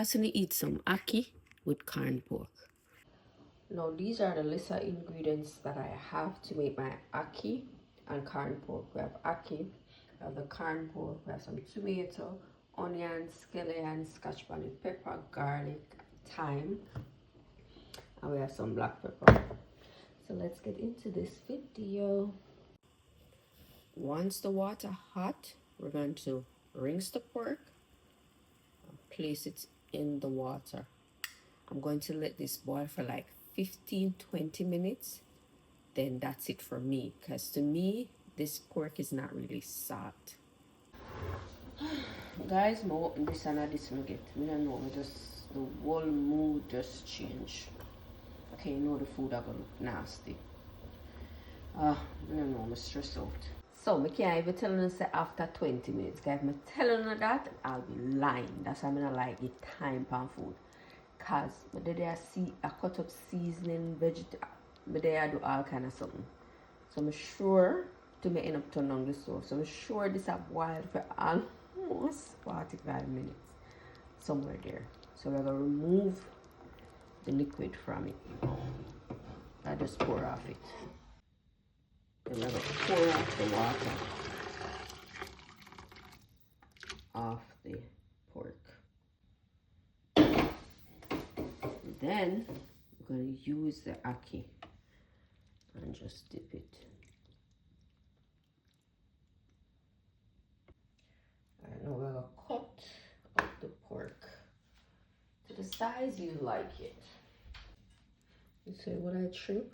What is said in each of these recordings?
just gonna eat some ackee with corned pork. Now these are the list of ingredients that I have to make my ackee and corned pork. We have ackee, we have the corned pork, we have some tomato, onion, scallion, scotch bonnet pepper, garlic, thyme, and we have some black pepper. So let's get into this video. Once the water hot, we're going to rinse the pork and place it in the water. I'm going to let this boil for like 15-20 minutes. Then that's it for me, because to me this pork is not really salt. Guys, I open this and this I get. I don't know, just the whole mood just changed. Okay, you know the food are gonna look nasty. I don't know, I'm stressed out. So I can't even tell you say after 20 minutes. Guys, if I'm telling you that, I'll be lying. That's why I don't like the time pan food. Cause I cut up seasoning, vegetable, but I do all kind of something. So I'm sure to me end up turning on the stove. So I'm sure this have boiled for almost 45 minutes. Somewhere there. So we're gonna remove the liquid from it. I just pour off it. Then we're gonna pour off the water off the pork. Then we're going to use the ackee and just dip it. Alright, now we're going to cut up the pork to the size you like it. You say what I shrink?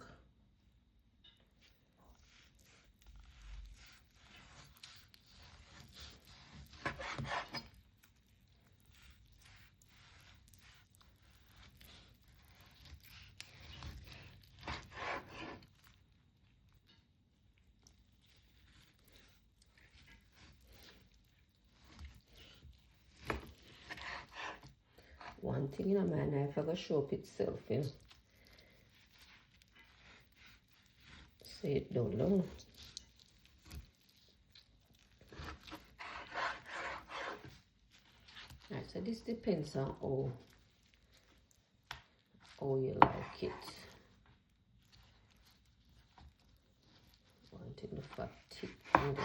One thing in my knife, I gotta show up itself, you know. Say it down low. Alright, so this depends on how you like it. Wanting the fat tip on this.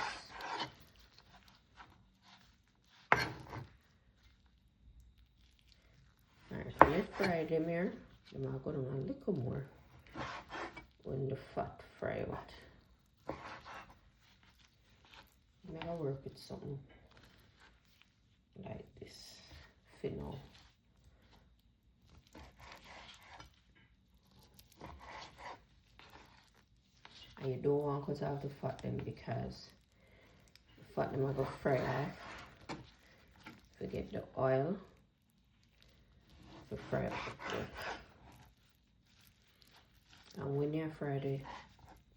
Alright, so let's fry them here. I'm going to go down a little more when the fat fry out. I'm going to work with something like this. Finno. And you don't want to cut off the fat them because the fat them are going to fry off. Forget the oil. Fry up the pork. And when you fry the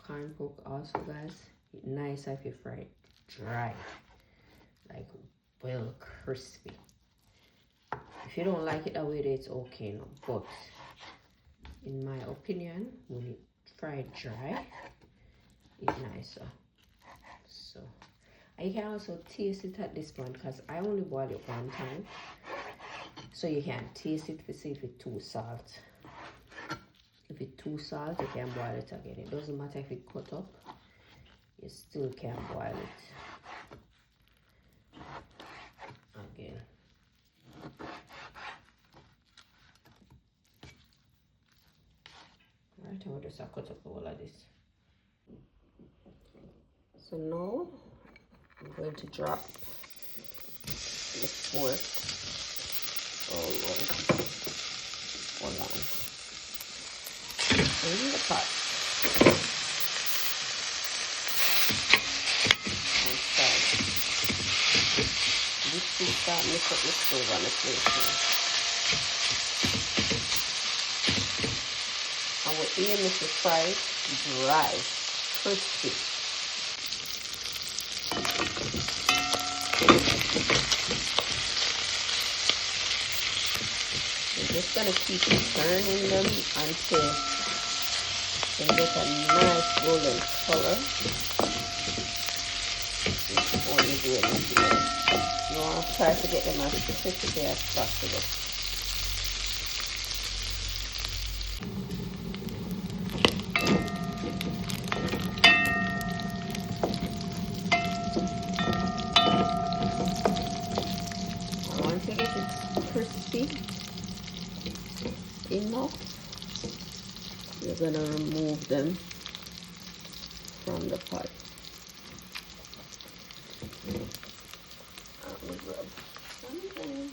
corned pork also, guys, it's nice if you fry it dry, like well crispy. If you don't like it that way, it's okay now, but in my opinion, when you fry it dry, it's nicer. So I can also taste it at this point because I only boil it one time. So you can taste it to see if it's too salt. If it's too salt, you can boil it again. It doesn't matter if it cut up, you still can boil it again. Alright, I'll just cut up all of this. So now I'm going to drop the pork. Oh Lord. Hold on. In the pot. And start. This is start mix up the stove on the plate here. And we're aiming to fry it dry, crispy. Just gonna keep turning them until they get a nice golden color before you do anything else. You want to try to get them as crispy as possible. You're gonna remove them from the pot. I'm gonna rub something.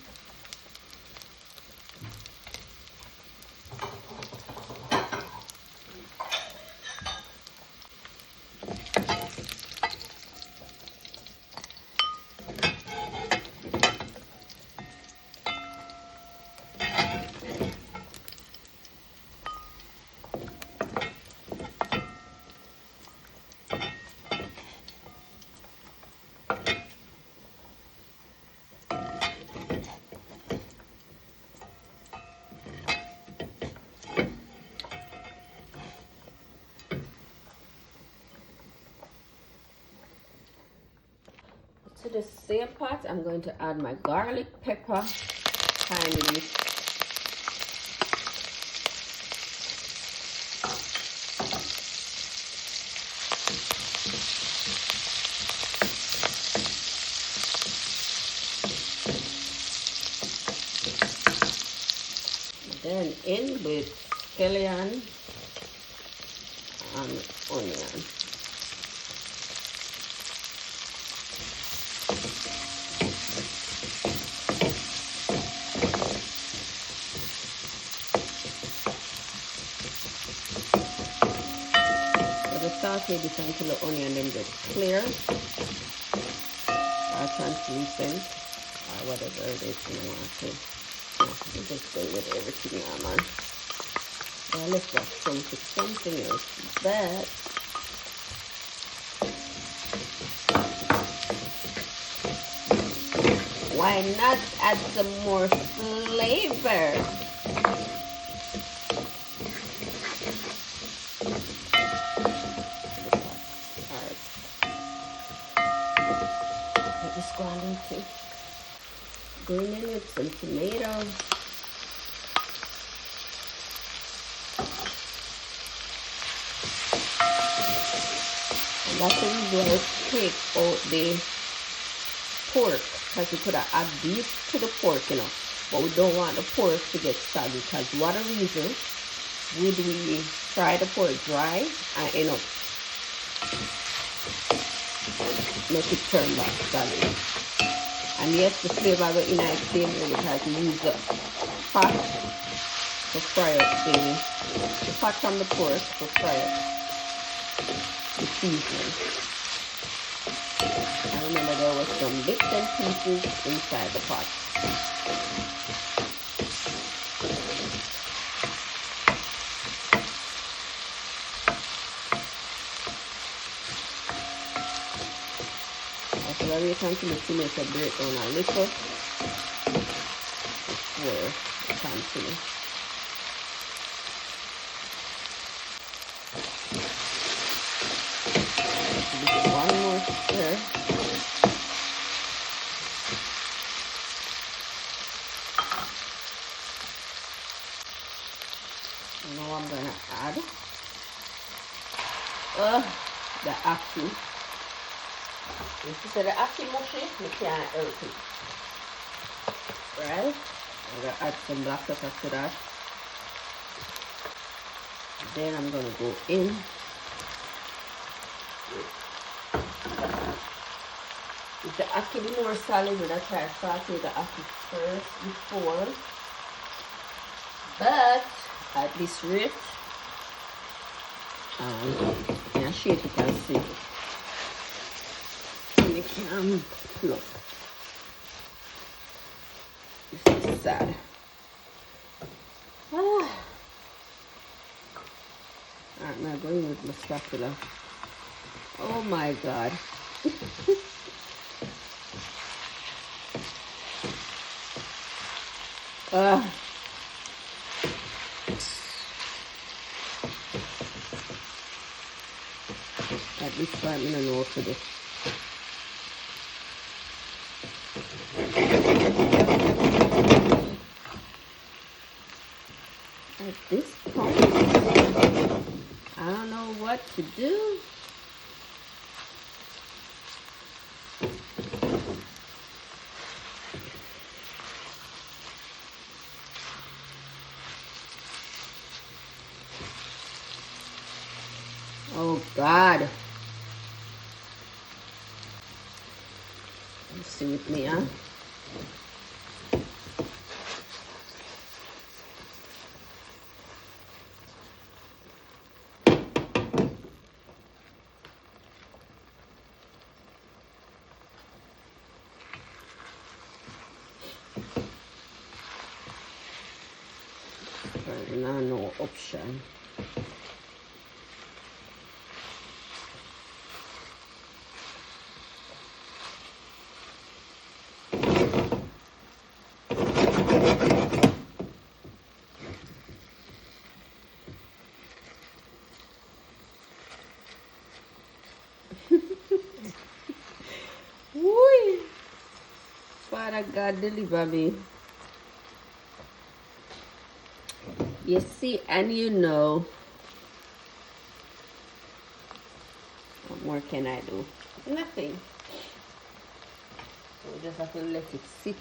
To the same pot, I'm going to add my garlic pepper, tiny bit. Then in with scallion and onion. Saute this until the onion then gets clear or translucent or whatever it is you want to. You just go with everything now, man. Now let's go from to something else. But why not add some more flavor? Green in with some tomatoes. And that's the reason why I take out the pork, because we could have add beef to the pork, you know. But we don't want the pork to get soggy, because what a reason would we fry the pork dry and end up make it turn back soggy. And yes, the flavor will in the same way because we use the fat to fry up the fat from the pork to fry up the seasoning. I remember there was some bits and pieces inside the pot. So I will continue to make a breakdown a little before I continue. One more stir. Now I'm going to add the ackee. If you say the ackee mushy, you can't help it. Right? I'm going to add some black pepper to that. Then I'm going to go in with the ackee be more solid, but I try to saute the ackee first before. But at this rate, yeah, shake it and see. You can look. This is sad. Alright, now going with my spatula. Oh my god. At this point, I don't know what to do. At this point, I don't know what to do. Oh God. You see with me, huh? No option. Woo! Father God, deliver me. You see, and you know, what more can I do? Nothing. So we just have to let it sit.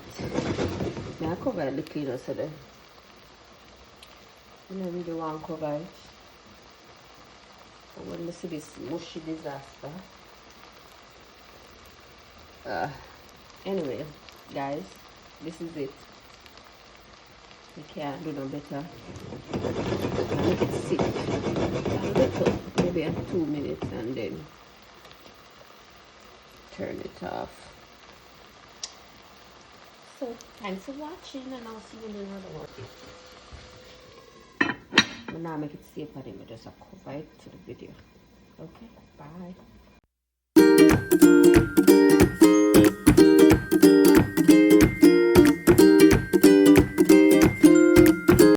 Now I cover it little, you know, so that you know, really want to cover it. But when we see this mushy disaster. Anyway, guys, this is it. We can't do no better. Now let it sit a little, maybe 2 minutes, and then turn it off. So thanks for watching, and I'll see you in another one. Now make it safe, and then we just cover it to the video. Okay, bye.